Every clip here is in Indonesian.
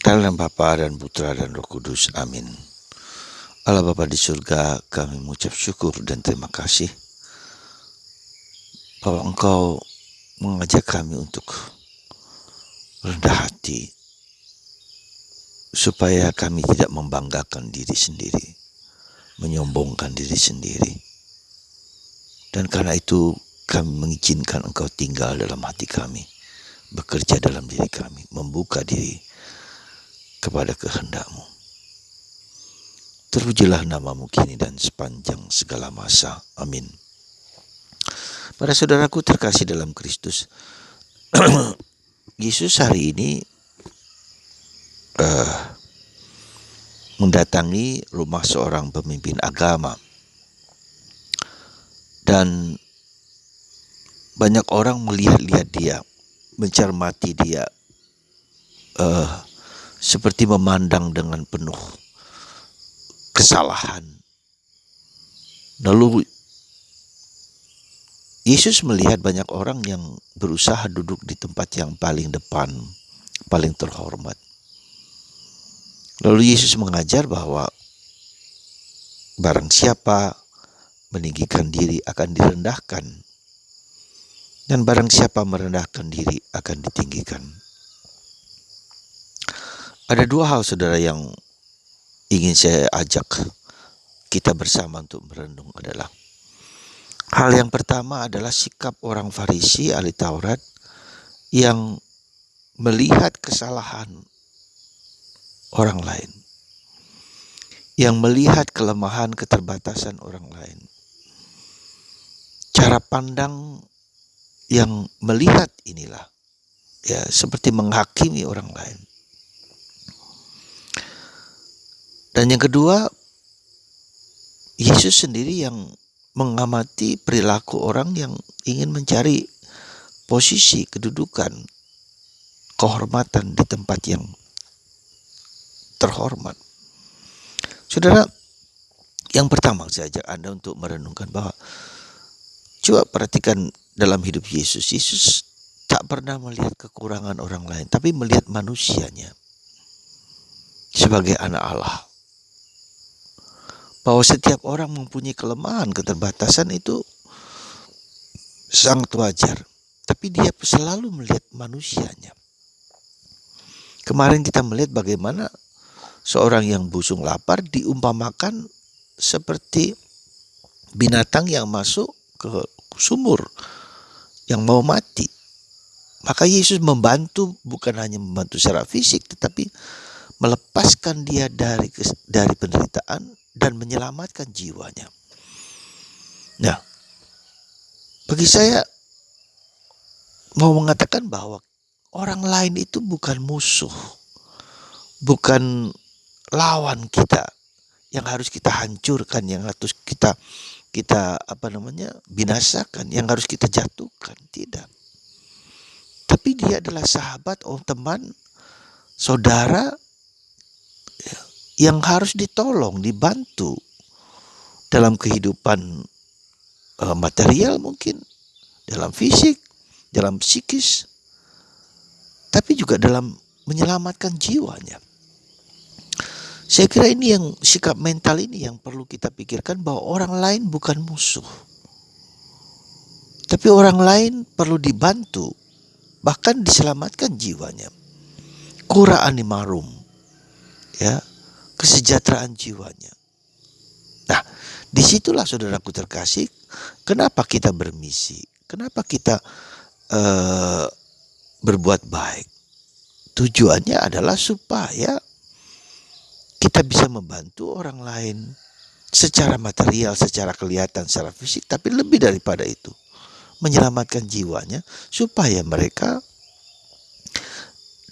Dalam Bapa dan Putra dan Roh Kudus. Amin. Allah Bapa di surga, kami mengucap syukur dan terima kasih bahwa Engkau mengajak kami untuk rendah hati, supaya kami tidak membanggakan diri sendiri, menyombongkan diri sendiri. Dan karena itu kami mengizinkan Engkau tinggal dalam hati kami, bekerja dalam diri kami, membuka diri kepada kehendak-Mu. Terpujilah nama-Mu kini dan sepanjang segala masa. Amin. Para saudaraku terkasih dalam Kristus, Yesus hari ini mendatangi rumah seorang pemimpin agama, dan banyak orang melihat-lihat dia, mencermati dia, seperti memandang dengan penuh kesalahan. Lalu Yesus melihat banyak orang yang berusaha duduk di tempat yang paling depan, paling terhormat. Lalu Yesus mengajar bahwa barang siapa meninggikan diri akan direndahkan, dan barang siapa merendahkan diri akan ditinggikan. Ada dua hal, saudara, yang ingin saya ajak kita bersama untuk merenung adalah: hal yang pertama adalah sikap orang Farisi ahli Taurat yang melihat kesalahan orang lain, yang melihat kelemahan, keterbatasan orang lain. Cara pandang yang melihat inilah ya seperti menghakimi orang lain. Dan yang kedua, Yesus sendiri yang mengamati perilaku orang yang ingin mencari posisi, kedudukan, kehormatan di tempat yang terhormat. Saudara, yang pertama saya ajak Anda untuk merenungkan bahwa coba perhatikan dalam hidup Yesus. Yesus tak pernah melihat kekurangan orang lain, tapi melihat manusianya sebagai anak Allah. Bahwa setiap orang mempunyai kelemahan, keterbatasan, itu sangat wajar. Tapi dia selalu melihat manusianya. Kemarin kita melihat bagaimana seorang yang busung lapar diumpamakan seperti binatang yang masuk ke sumur yang mau mati. Maka Yesus membantu, bukan hanya membantu secara fisik, tetapi melepaskan dia dari penderitaan dan menyelamatkan jiwanya. Nah, bagi saya mau mengatakan bahwa orang lain itu bukan musuh, bukan lawan kita yang harus kita hancurkan, yang harus kita binasakan, yang harus kita jatuhkan. Tidak. Tapi dia adalah sahabat, teman, saudara yang harus ditolong, dibantu dalam kehidupan material, mungkin dalam fisik, dalam psikis, tapi juga dalam menyelamatkan jiwanya. Saya kira ini yang sikap mental ini yang perlu kita pikirkan, bahwa orang lain bukan musuh, tapi orang lain perlu dibantu, bahkan diselamatkan jiwanya. Cura animarum, ya, kesejahteraan jiwanya. Nah, disitulah saudaraku terkasih, kenapa kita bermisi, kenapa kita berbuat baik. Tujuannya adalah supaya kita bisa membantu orang lain secara material, secara kelihatan, secara fisik, tapi lebih daripada itu, menyelamatkan jiwanya supaya mereka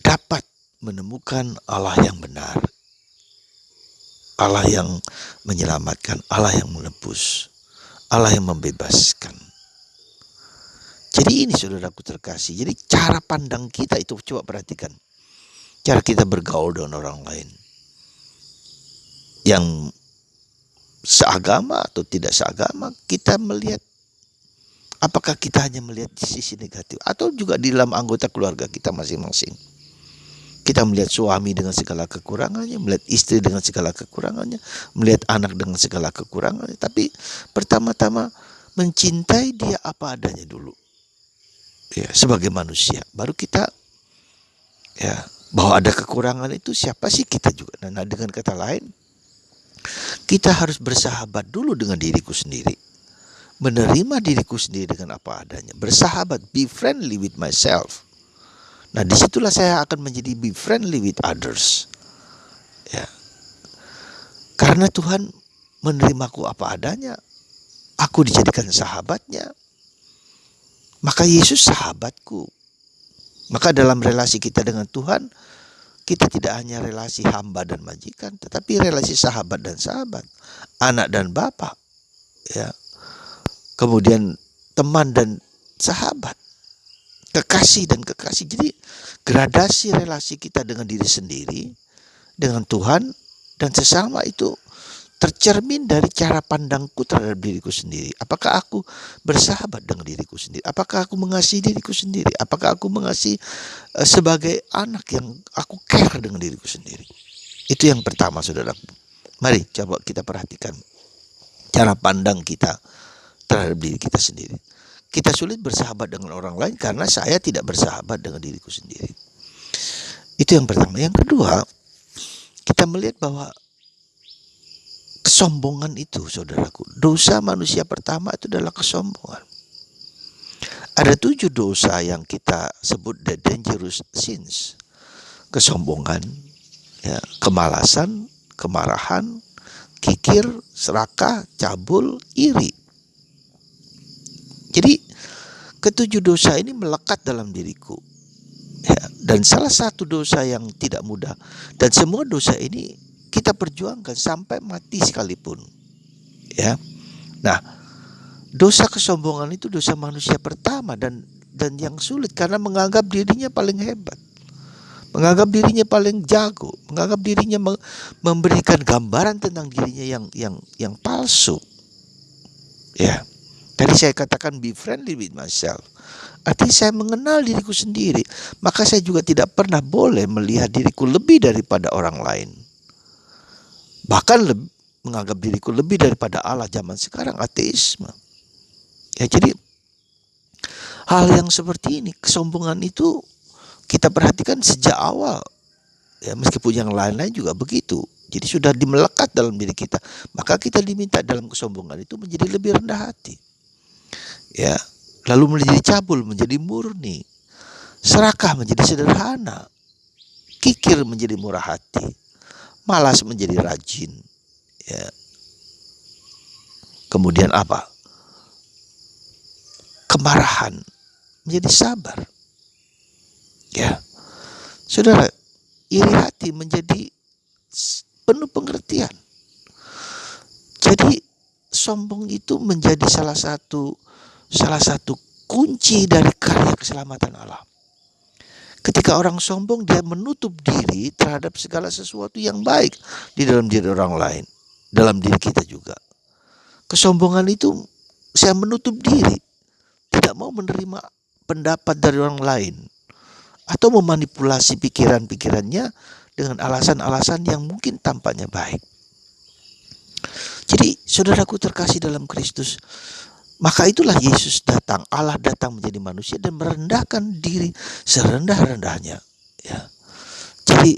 dapat menemukan Allah yang benar, Allah yang menyelamatkan, Allah yang menebus, Allah yang membebaskan. Jadi ini saudaraku terkasih, jadi cara pandang kita itu, coba perhatikan cara kita bergaul dengan orang lain yang seagama atau tidak seagama. Kita melihat, apakah kita hanya melihat di sisi negatif, atau juga di dalam anggota keluarga kita masing-masing Kita melihat suami dengan segala kekurangannya, melihat istri dengan segala kekurangannya, melihat anak dengan segala kekurangannya. Tapi pertama-tama mencintai dia apa adanya dulu. Ya, sebagai manusia. Baru kita, ya, bahwa ada kekurangan itu siapa sih kita juga. Nah, dengan kata lain, kita harus bersahabat dulu dengan diriku sendiri. Menerima diriku sendiri dengan apa adanya. Bersahabat, be friendly with myself. Nah, disitulah saya akan menjadi be friendly with others. Ya. Karena Tuhan menerimaku apa adanya, aku dijadikan sahabatnya. Maka Yesus sahabatku. Maka dalam relasi kita dengan Tuhan, kita tidak hanya relasi hamba dan majikan, tetapi relasi sahabat dan sahabat, anak dan bapak, ya. Kemudian teman dan sahabat, kekasih dan kekasih. Jadi gradasi relasi kita dengan diri sendiri, dengan Tuhan dan sesama itu tercermin dari cara pandangku terhadap diriku sendiri. Apakah aku bersahabat dengan diriku sendiri? Apakah aku mengasihi diriku sendiri? Apakah aku mengasihi sebagai anak yang aku care dengan diriku sendiri? Itu yang pertama, saudaraku. Mari coba kita perhatikan cara pandang kita terhadap diri kita sendiri. Kita sulit bersahabat dengan orang lain karena saya tidak bersahabat dengan diriku sendiri. Itu yang pertama. Yang kedua, kita melihat bahwa kesombongan itu, saudaraku, dosa manusia pertama itu adalah kesombongan. Ada 7 dosa yang kita sebut the dangerous sins. Kesombongan, ya, kemalasan, kemarahan, kikir, serakah, cabul, iri. Jadi ke-7 dosa ini melekat dalam diriku, ya, dan salah satu dosa yang tidak mudah, dan semua dosa ini kita perjuangkan sampai mati sekalipun, ya. Nah, dosa kesombongan itu dosa manusia pertama dan yang sulit karena menganggap dirinya paling hebat, menganggap dirinya paling jago, menganggap dirinya memberikan gambaran tentang dirinya yang palsu, ya. Tadi saya katakan be friendly with myself. Artinya saya mengenal diriku sendiri, maka saya juga tidak pernah boleh melihat diriku lebih daripada orang lain. Bahkan menganggap diriku lebih daripada Allah zaman sekarang, ateisme. Ya, jadi hal yang seperti ini, kesombongan itu kita perhatikan sejak awal. Ya, meskipun yang lain-lain juga begitu. Jadi sudah dimelekat dalam diri kita. Maka kita diminta dalam kesombongan itu menjadi lebih rendah hati. Ya, lalu menjadi cabul, menjadi murni, serakah menjadi sederhana, kikir menjadi murah hati, malas menjadi rajin, ya. Kemudian apa? Kemarahan menjadi sabar, ya. Saudara, iri hati menjadi penuh pengertian. Jadi sombong itu menjadi salah satu kunci dari karya keselamatan Allah. Ketika orang sombong, dia menutup diri terhadap segala sesuatu yang baik di dalam diri orang lain, dalam diri kita juga. Kesombongan itu saya menutup diri, tidak mau menerima pendapat dari orang lain, atau memanipulasi pikiran-pikirannya dengan alasan-alasan yang mungkin tampaknya baik. Jadi saudaraku terkasih dalam Kristus, maka itulah Yesus datang, Allah datang menjadi manusia dan merendahkan diri serendah-rendahnya, ya. Jadi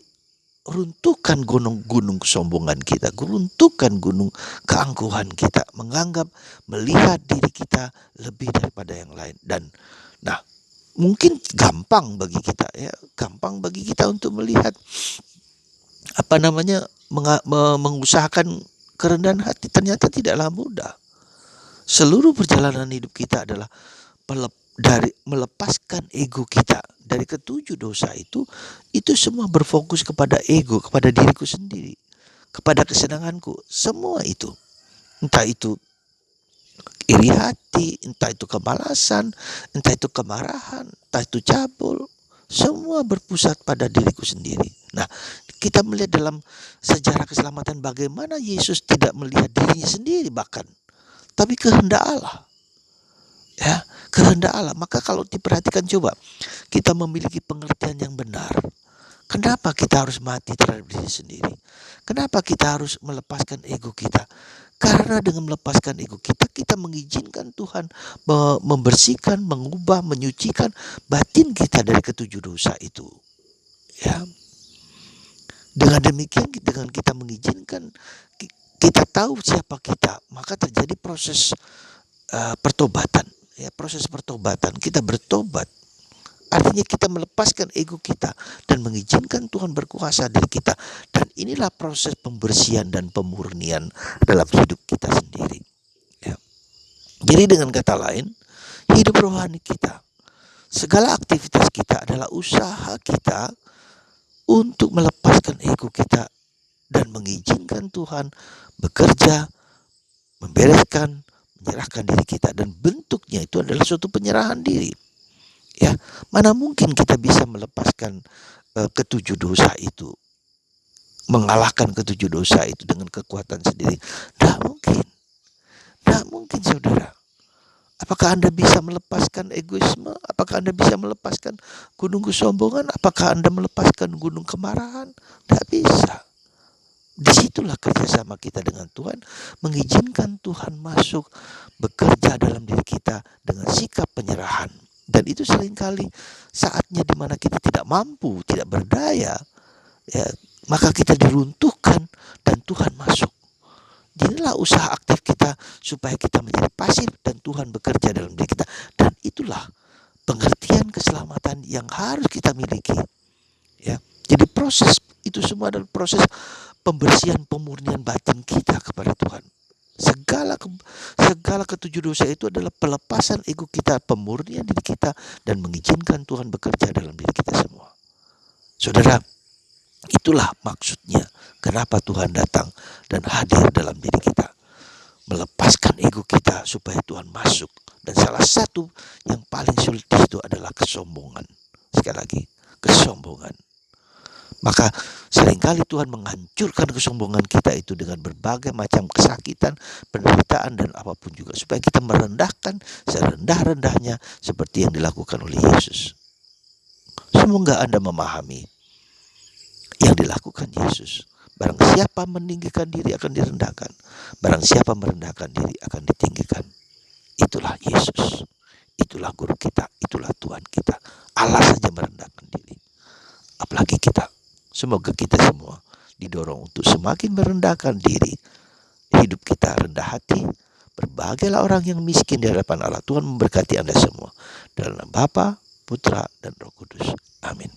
runtuhkan gunung-gunung kesombongan kita, runtuhkan gunung keangkuhan kita, melihat diri kita lebih daripada yang lain. Dan nah, mungkin gampang bagi kita untuk melihat mengusahakan kerendahan hati. Ternyata tidaklah mudah. Seluruh perjalanan hidup kita adalah melepaskan ego kita dari ke-7 dosa itu semua berfokus kepada ego, kepada diriku sendiri, kepada kesenanganku, semua itu. Entah itu iri hati, entah itu kemalasan, entah itu kemarahan, entah itu cabul, semua berpusat pada diriku sendiri. Nah, kita melihat dalam sejarah keselamatan bagaimana Yesus tidak melihat dirinya sendiri bahkan, tapi kehendak Allah. Ya, kehendak Allah. Maka kalau diperhatikan, coba kita memiliki pengertian yang benar. Kenapa kita harus mati terhadap diri sendiri? Kenapa kita harus melepaskan ego kita? Karena dengan melepaskan ego kita, kita mengizinkan Tuhan membersihkan, mengubah, menyucikan batin kita dari ketujuh dosa itu. Ya, dengan demikian, dengan kita mengizinkan, kita tahu siapa kita, maka terjadi proses pertobatan. Ya, proses pertobatan, kita bertobat. Artinya kita melepaskan ego kita dan mengizinkan Tuhan berkuasa diri kita. Dan inilah proses pembersihan dan pemurnian dalam hidup kita sendiri. Ya. Jadi dengan kata lain, hidup rohani kita, segala aktivitas kita adalah usaha kita untuk melepaskan ego kita dan mengizinkan Tuhan bekerja, membereskan, menyerahkan diri kita. Dan bentuknya itu adalah suatu penyerahan diri. Ya, mana mungkin kita bisa melepaskan ketujuh dosa itu, mengalahkan ketujuh dosa itu dengan kekuatan sendiri? Tidak mungkin, tidak mungkin, saudara. Apakah Anda bisa melepaskan egoisme? Apakah Anda bisa melepaskan gunung kesombongan? Apakah Anda melepaskan gunung kemarahan? Tidak bisa. Disitulah kerjasama kita dengan Tuhan, mengizinkan Tuhan masuk bekerja dalam diri kita dengan sikap penyerahan. Dan itu seringkali saatnya di mana kita tidak mampu, tidak berdaya, ya, maka kita diruntuhkan dan Tuhan masuk. Inilah usaha aktif kita supaya kita menjadi pasif dan Tuhan bekerja dalam diri kita. Dan itulah pengertian keselamatan yang harus kita miliki. Ya, jadi proses itu semua adalah proses pembersihan, pemurnian batin kita kepada Tuhan. Segala ketujuh dosa itu adalah pelepasan ego kita, pemurnian diri kita, dan mengizinkan Tuhan bekerja dalam diri kita semua. Saudara, itulah maksudnya kenapa Tuhan datang dan hadir dalam diri kita. Melepaskan ego kita supaya Tuhan masuk. Dan salah satu yang paling sulit itu adalah kesombongan. Sekali lagi, kesombongan. Maka seringkali Tuhan menghancurkan kesombongan kita itu dengan berbagai macam kesakitan, penderitaan, dan apapun juga. Supaya kita merendahkan serendah-rendahnya seperti yang dilakukan oleh Yesus. Semoga Anda memahami yang dilakukan Yesus. Barang siapa meninggikan diri akan direndahkan. Barang siapa merendahkan diri akan ditinggikan. Itulah Yesus. Itulah guru kita. Itulah Tuhan kita. Allah saja merendahkan diri. Apalagi kita. Semoga kita semua didorong untuk semakin merendahkan diri. Hidup kita rendah hati. Berbahagialah orang yang miskin di hadapan Allah. Tuhan memberkati Anda semua. Dalam nama Bapa, Putra, dan Roh Kudus. Amin.